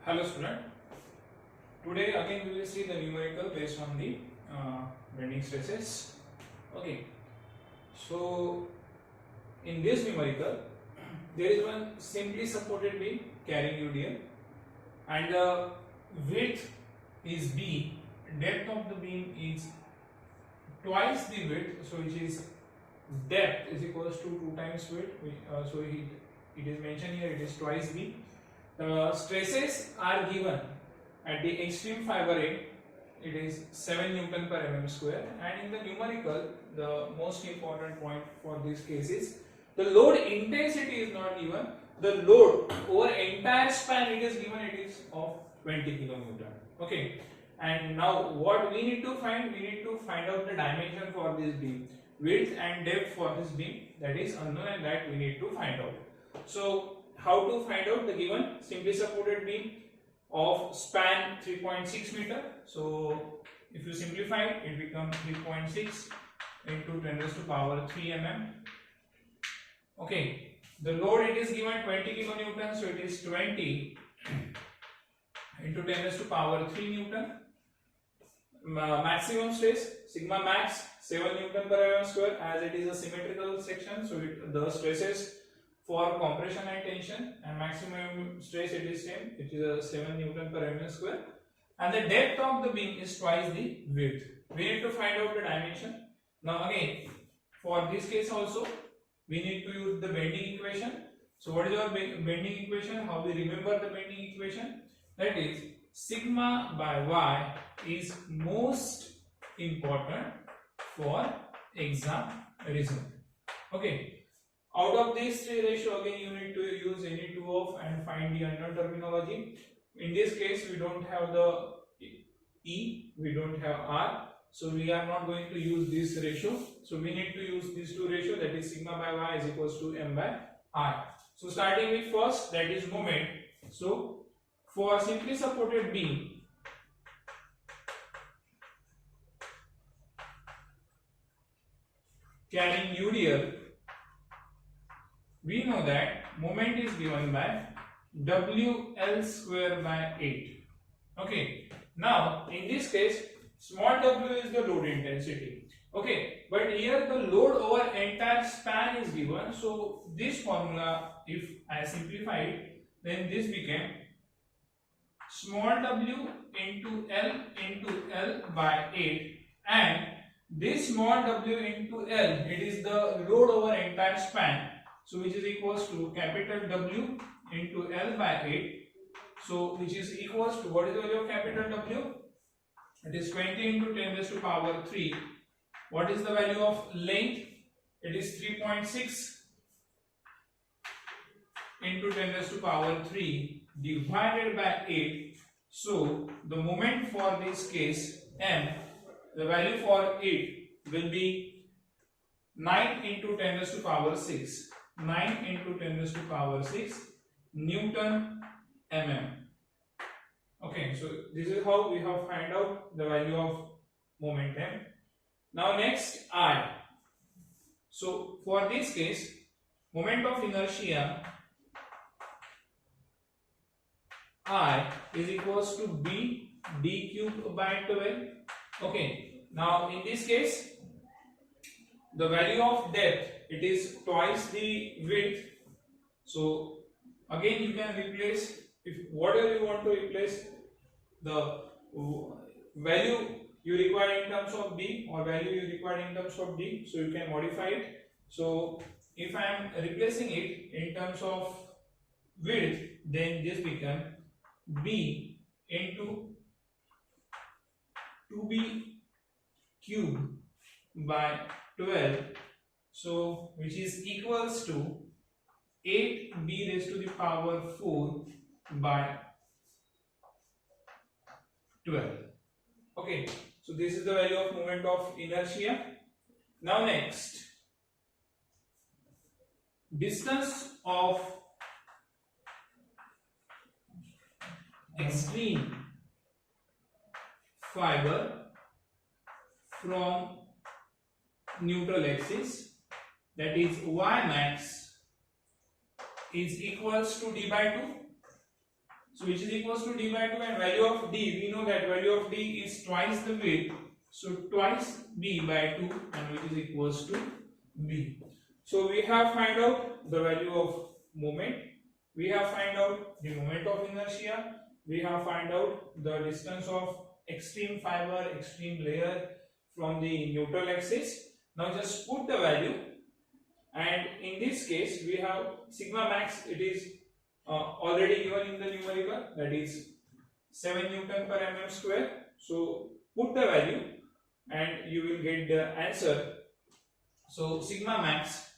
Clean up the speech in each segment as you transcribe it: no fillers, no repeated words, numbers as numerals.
Hello student, today again we will see the numerical based on the bending stresses. Okay, so in this numerical there is one simply supported beam carrying UDL and the width is B, depth of the beam is twice the width, so which is depth is equals to 2 times width, so it is mentioned here, it is twice B. The stresses are given at the extreme fiber end, it is 7 Newton per mm square, and in the numerical the most important point for this case is the load intensity is not given, the load over entire span it is given, it is of 20 kilonewton. Okay, and now what we need to find, we need to find out the dimension for this beam, width and depth for this beam, that is unknown and that we need to find out. So how to find out the given simply supported beam of span 3.6 meter. So if you simplify it, it becomes 3.6 into 10 raised to power 3 mm. Okay, the load it is given 20 kilonewton, so it is 20 into 10 raised to power 3 newton. Maximum stress sigma max 7 Newton per mm square, as it is a symmetrical section, so the stresses for compression and tension and maximum stress it is same, it is a 7 Newton per mm square, and the depth of the beam is twice the width. We need to find out the dimension. Now again, for this case also we need to use the bending equation. So what is our bending equation? How we remember the bending equation? That is sigma by y is most important for exam result. Okay. Out of these three ratio, again you need to use any two of and find the unknown terminology. In this case, we don't have the E, we don't have R, so we are not going to use this ratio. So we need to use these two ratio, that is sigma by y is equals to m by r. So starting with first, that is moment. So for simply supported beam, carrying UDL, we know that moment is given by WL square by 8. Okay, now in this case small w is the load intensity. Okay, but here the load over entire span is given, so this formula, if I simplify it, then this became small w into L by 8, and this small w into L, it is the load over entire span, so which is equals to capital W into L by 8, so which is equals to, what is the value of capital W? It is 20 into 10 raised to power 3. What is the value of length? It is 3.6 into 10 raised to power 3 divided by 8. So the moment for this case M, the value for it will be 9 into 10 raised to power 6. 9 into 10 raised to power 6 Newton mm. Okay, so this is how we have find out the value of moment M. Now next I. So for this case, moment of inertia I is equals to B d cube by 12. Okay, now in this case the value of depth, it is twice the width, so again you can replace, if whatever you want to replace, the value you require in terms of B or value you require in terms of D, so you can modify it. So if I am replacing it in terms of width, then this become B into 2B cube by 12, so which is equals to 8b raised to the power 4 by 12. Okay, so this is the value of moment of inertia. Now next, distance of extreme fiber from neutral axis, that is y max is equals to d by 2. So which is equals to d by 2, and value of d, we know that value of d is twice the width. So twice b by 2, and which is equals to b. So we have find out the value of moment, we have find out the moment of inertia, we have find out the distance of extreme fiber, extreme layer from the neutral axis. Now just put the value, and in this case we have sigma max, it is already given in the numerical, that is 7 Newton per mm square. So put the value and you will get the answer. So sigma max,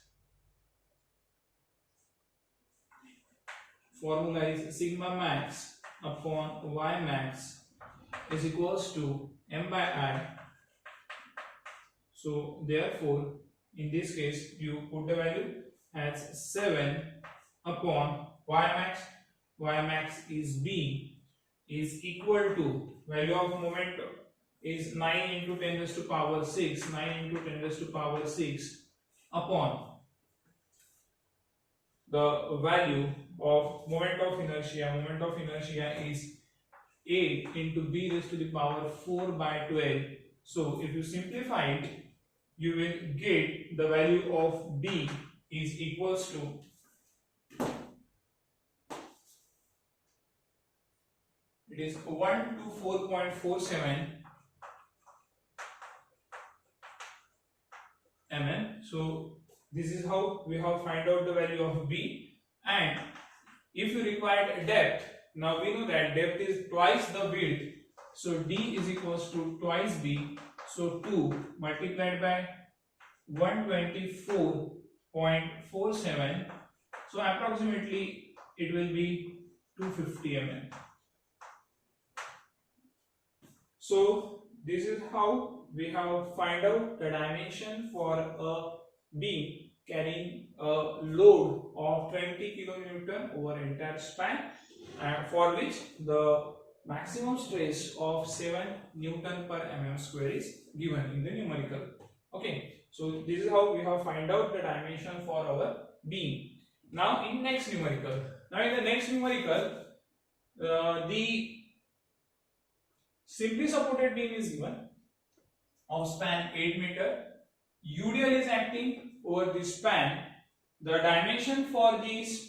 formula is sigma max upon y max is equals to m by I. So therefore in this case you put the value as 7 upon y max is b, is equal to value of moment is 9 into 10 raised to power 6, 9 into 10 raised to power 6 upon the value of moment of inertia. Moment of inertia is 8 into b raised to the power 4 by 12. So if you simplify it, you will get the value of b is equals to it is 124.47 mm. So this is how we have find out the value of b. And if you require depth, now we know that depth is twice the width, so d is equals to twice b, so 2 multiplied by 124.47, so approximately it will be 250 mm. So this is how we have find out the dimension for a beam carrying a load of 20 kilonewton over entire span, for which the maximum stress of 7 Newton per mm square is given in the numerical. Okay, so this is how we have find out the dimension for our beam. Now in the next numerical, the simply supported beam is given of span 8 meter. UDL is acting over this span. The dimension for this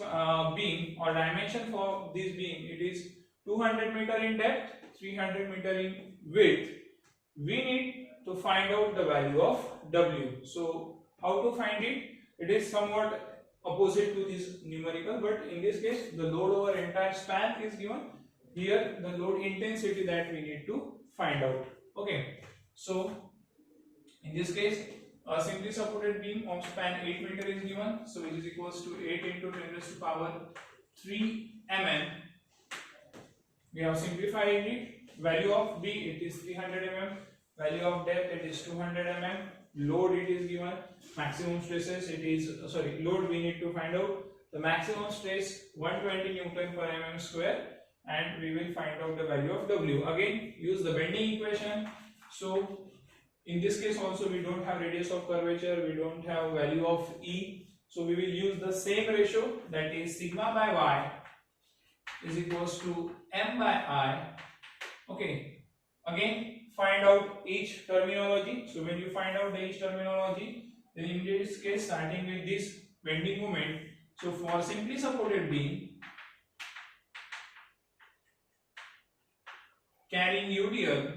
beam, or dimension for this beam, it is 200 meter in depth, 300 meter in width. We need to find out the value of W. So how to find it? It is somewhat opposite to this numerical, but in this case the load over entire span is given. Here the load intensity that we need to find out. Okay, so in this case a simply supported beam of span 8 meter is given, so which is equals to 8 into 10 raised to power 3 mm. We have simplified it. Value of B, it is 300 mm. Value of depth, it is 200 mm. Load, it is given. Maximum stresses, it is load we need to find out. The maximum stress 120 Newton per mm square, and we will find out the value of W. Again use the bending equation. So in this case also we don't have radius of curvature, we don't have value of E, so we will use the same ratio, that is sigma by y is equals to m by I. Okay, again find out each terminology. So when you find out each terminology, then in this case starting with this bending moment, so for simply supported beam carrying UDL,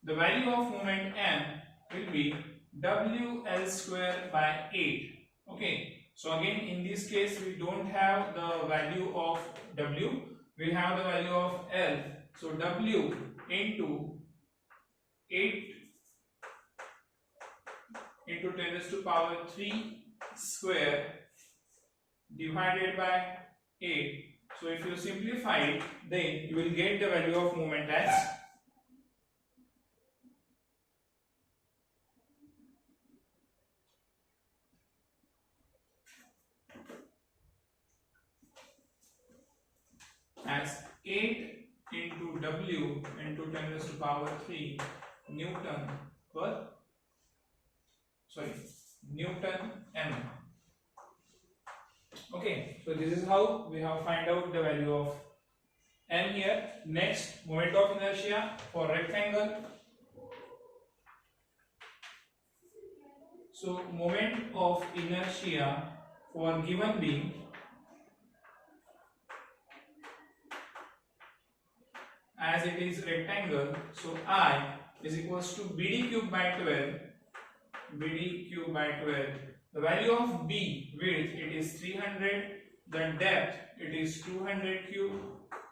the value of moment m will be WL square by 8. Okay, so again in this case we don't have the value of W, we have the value of L. So W into 8 into 10 raised to power 3 square divided by 8. So if you simplify it, then you will get the value of moment as 8 into W into 10 raised to power 3 Newton mm. Okay, so this is how we have find out the value of m here. Next, moment of inertia for rectangle. So moment of inertia for given beam as it is rectangle, so I is equals to BD cube by 12. BD cube by 12. The value of B, width, it is 300. The depth, it is 200 cube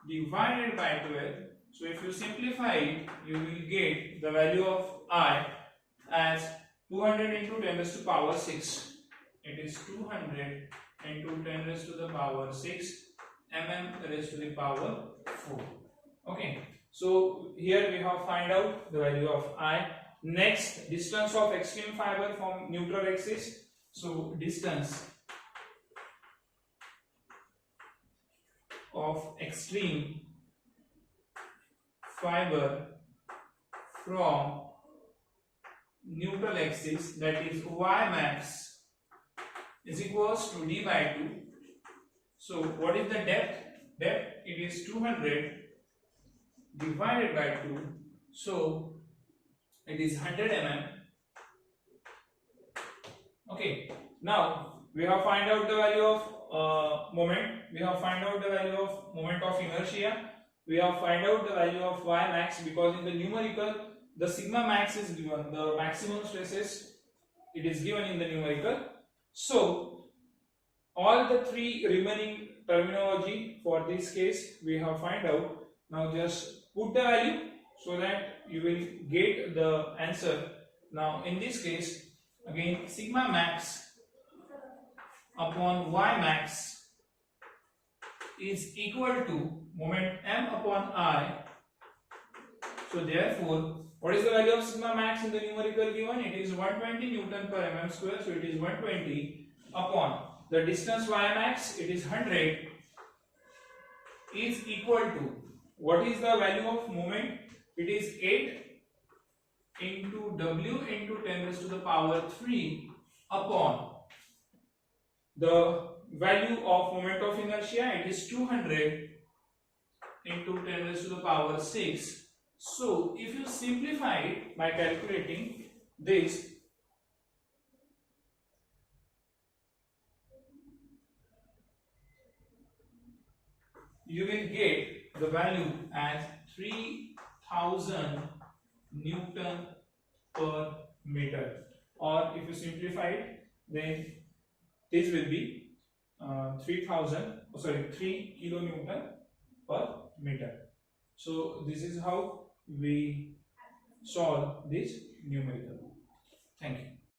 divided by 12. So if you simplify it, you will get the value of I as 200 into 10 raised to the power 6. It is 200 into 10 raised to the power 6 mm raised to the power 4. Okay, so here we have find out the value of I. Next, distance of extreme fiber from neutral axis. So distance of extreme fiber from neutral axis, that is y max, is equals to d by 2. So what is the depth? Depth, it is 200 divided by 2, so it is 100 mm. Okay, now we have find out the value of moment. We have find out the value of moment of inertia. We have find out the value of y max, because in the numerical the sigma max is given, the maximum stresses it is given in the numerical. So all the three remaining terminology for this case we have find out. Now just put the value so that you will get the answer. Now in this case, again, sigma max upon y max is equal to moment m upon I. So therefore, what is the value of sigma max in the numerical given? It is 120 Newton per mm square. So it is 120 upon the distance y max, it is 100, is equal to, what is the value of moment? It is 8 into W into 10 raised to the power 3 upon the value of moment of inertia, it is 200 into 10 raised to the power 6. So if you simplify it by calculating this, you will get the value as 3000 Newton per meter, or if you simplify it, then this will be 3 kilonewton per meter. So this is how we solve this numerical. Thank you.